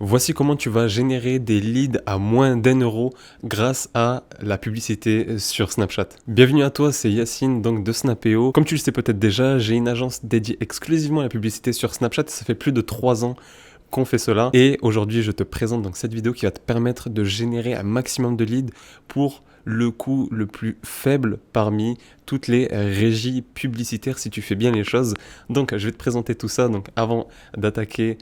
Voici comment tu vas générer des leads à moins d'1 € grâce à la publicité sur Snapchat. Bienvenue à toi, c'est Yacine donc de Snapeo. Comme tu le sais peut-être déjà, j'ai une agence dédiée exclusivement à la publicité sur Snapchat. Ça fait plus de 3 ans qu'on fait cela. Et aujourd'hui, je te présente donc cette vidéo qui va te permettre de générer un maximum de leads pour le coût le plus faible parmi toutes les régies publicitaires si tu fais bien les choses. Donc je vais te présenter tout ça. Donc avant d'attaquer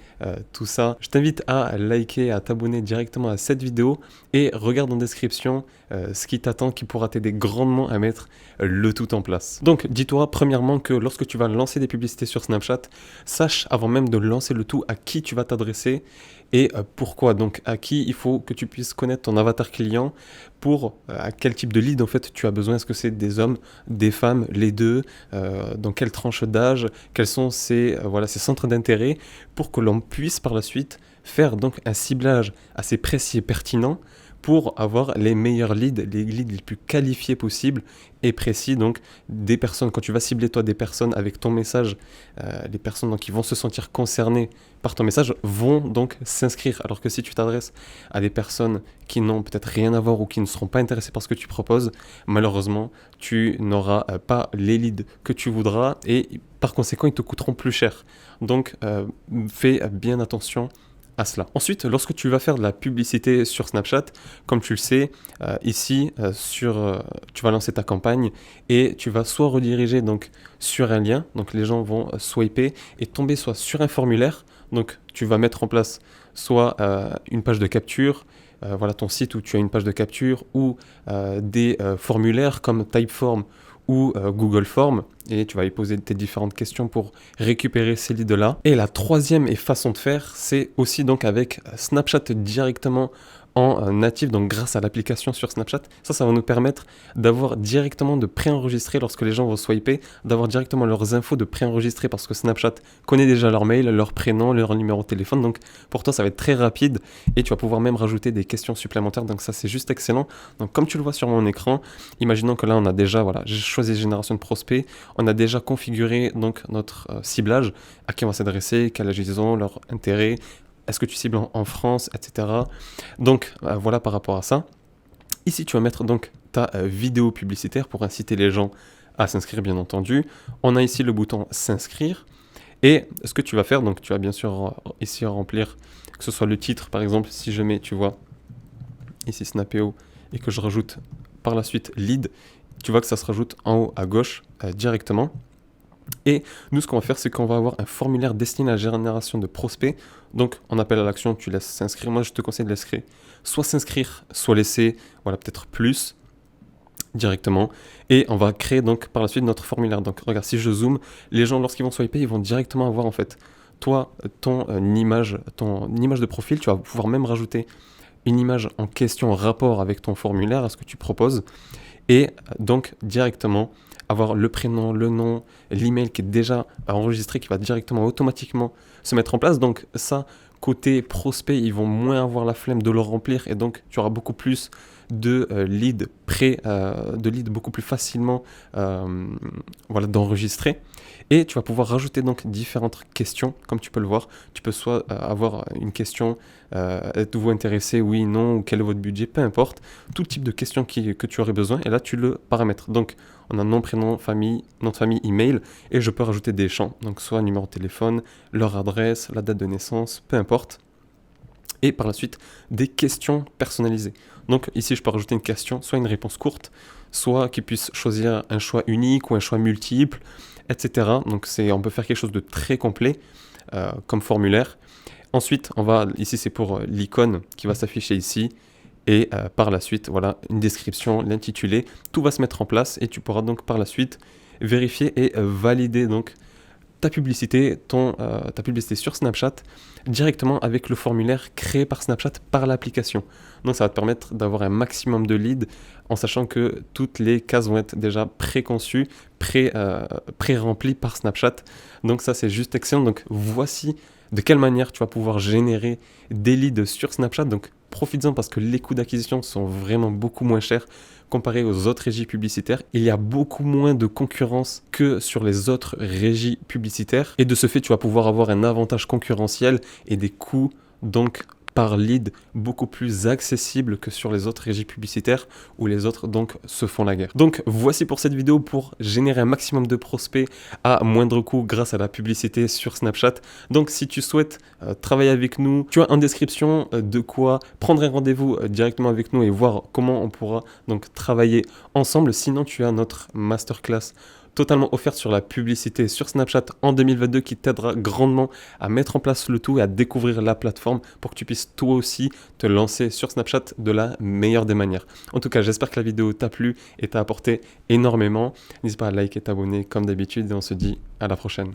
tout ça, je t'invite à liker, à t'abonner directement à cette vidéo et regarde en description ce qui t'attend, qui pourra t'aider grandement à mettre le tout en place. Donc dis-toi premièrement que lorsque tu vas lancer des publicités sur Snapchat, sache avant même de lancer le tout à qui tu vas t'adresser et pourquoi. Donc à qui il faut que tu puisses connaître ton avatar client pour à quel type de lead en fait tu as besoin. Est-ce que c'est des hommes, des femmes, les deux, dans quelle tranche d'âge, quels sont ces centres d'intérêt pour que l'on puisse par la suite faire donc un ciblage assez précis et pertinent pour avoir les meilleurs leads, les leads les plus qualifiés possibles et précis. Donc des personnes, quand tu vas cibler toi des personnes avec ton message, les personnes donc, qui vont se sentir concernées par ton message vont donc s'inscrire. Alors que si tu t'adresses à des personnes qui n'ont peut-être rien à voir ou qui ne seront pas intéressées par ce que tu proposes, malheureusement, tu n'auras pas les leads que tu voudras et par conséquent, ils te coûteront plus cher. Donc fais bien attention à cela. Ensuite, lorsque tu vas faire de la publicité sur Snapchat, comme tu le sais, ici, tu vas lancer ta campagne et tu vas soit rediriger donc, sur un lien, donc les gens vont swiper et tomber soit sur un formulaire, donc tu vas mettre en place soit une page de capture, voilà ton site où tu as une page de capture ou des formulaires comme Typeform ou Google Form et tu vas y poser tes différentes questions pour récupérer ces leads-là. Et la troisième façon de faire, c'est aussi donc avec Snapchat directement en natif, donc grâce à l'application sur Snapchat. Ça va nous permettre d'avoir directement de préenregistrer lorsque les gens vont swiper, d'avoir directement leurs infos de préenregistrer parce que Snapchat connaît déjà leur mail, leur prénom, leur numéro de téléphone. Donc pour toi, ça va être très rapide et tu vas pouvoir même rajouter des questions supplémentaires. Donc ça, c'est juste excellent. Donc comme tu le vois sur mon écran, imaginons que là, on a déjà, j'ai choisi génération de prospects. On a déjà configuré donc notre ciblage, à qui on va s'adresser, quel âge ils ont, leur intérêt, est-ce que tu cibles en France, etc. Donc voilà par rapport à ça. Ici, tu vas mettre donc ta vidéo publicitaire pour inciter les gens à s'inscrire, bien entendu. On a ici le bouton s'inscrire. Et ce que tu vas faire, donc tu vas bien sûr ici remplir, que ce soit le titre, par exemple, si je mets, tu vois, ici Snapeo, et que je rajoute par la suite lead, tu vois que ça se rajoute en haut à gauche directement. Et nous, ce qu'on va faire, c'est qu'on va avoir un formulaire destiné à la génération de prospects. Donc, on appelle à l'action, tu laisses s'inscrire. Moi, je te conseille de l'inscrire. Soit s'inscrire, soit laisser, peut-être plus directement. Et on va créer donc par la suite notre formulaire. Donc, regarde, si je zoome, les gens, lorsqu'ils vont swiper, ils vont directement avoir en fait, toi, ton image de profil. Tu vas pouvoir même rajouter une image en question en rapport avec ton formulaire, à ce que tu proposes. Et donc, directement, avoir le prénom, le nom, l'email qui est déjà enregistré, qui va directement automatiquement se mettre en place. Donc ça, côté prospect, ils vont moins avoir la flemme de le remplir et donc tu auras beaucoup plus de leads de leads beaucoup plus facilement d'enregistrer. Et tu vas pouvoir rajouter donc différentes questions, comme tu peux le voir. Tu peux soit avoir une question, êtes-vous intéressé, oui, non, ou quel est votre budget, peu importe. Tout type de questions que tu aurais besoin, et là tu le paramètres. Donc on a nom, prénom, nom de famille, email, et je peux rajouter des champs. Donc soit numéro de téléphone, leur adresse, la date de naissance, peu importe. Et par la suite, des questions personnalisées. Donc ici, je peux rajouter une question, soit une réponse courte, soit qu'ils puissent choisir un choix unique ou un choix multiple, etc. Donc on peut faire quelque chose de très complet comme formulaire. Ensuite, ici c'est pour l'icône qui va s'afficher ici. Et par la suite, une description, l'intitulé, tout va se mettre en place et tu pourras donc par la suite vérifier et valider donc ta publicité sur Snapchat directement avec le formulaire créé par Snapchat par l'application. Donc ça va te permettre d'avoir un maximum de leads en sachant que toutes les cases vont être déjà préconçues, pré-remplies par Snapchat. Donc ça c'est juste excellent. Donc voici de quelle manière tu vas pouvoir générer des leads sur Snapchat. Donc profites-en parce que les coûts d'acquisition sont vraiment beaucoup moins chers comparé aux autres régies publicitaires. Il y a beaucoup moins de concurrence que sur les autres régies publicitaires. Et de ce fait, tu vas pouvoir avoir un avantage concurrentiel et des coûts donc par lead beaucoup plus accessible que sur les autres régies publicitaires où les autres donc se font la guerre. Donc voici pour cette vidéo pour générer un maximum de prospects à moindre coût grâce à la publicité sur Snapchat. Donc si tu souhaites travailler avec nous, tu as en description de quoi prendre un rendez-vous directement avec nous et voir comment on pourra donc travailler ensemble. Sinon tu as notre masterclass totalement offerte sur la publicité sur Snapchat en 2022 qui t'aidera grandement à mettre en place le tout et à découvrir la plateforme pour que tu puisses toi aussi te lancer sur Snapchat de la meilleure des manières. En tout cas, j'espère que la vidéo t'a plu et t'a apporté énormément. N'hésite pas à liker et t'abonner comme d'habitude et on se dit à la prochaine.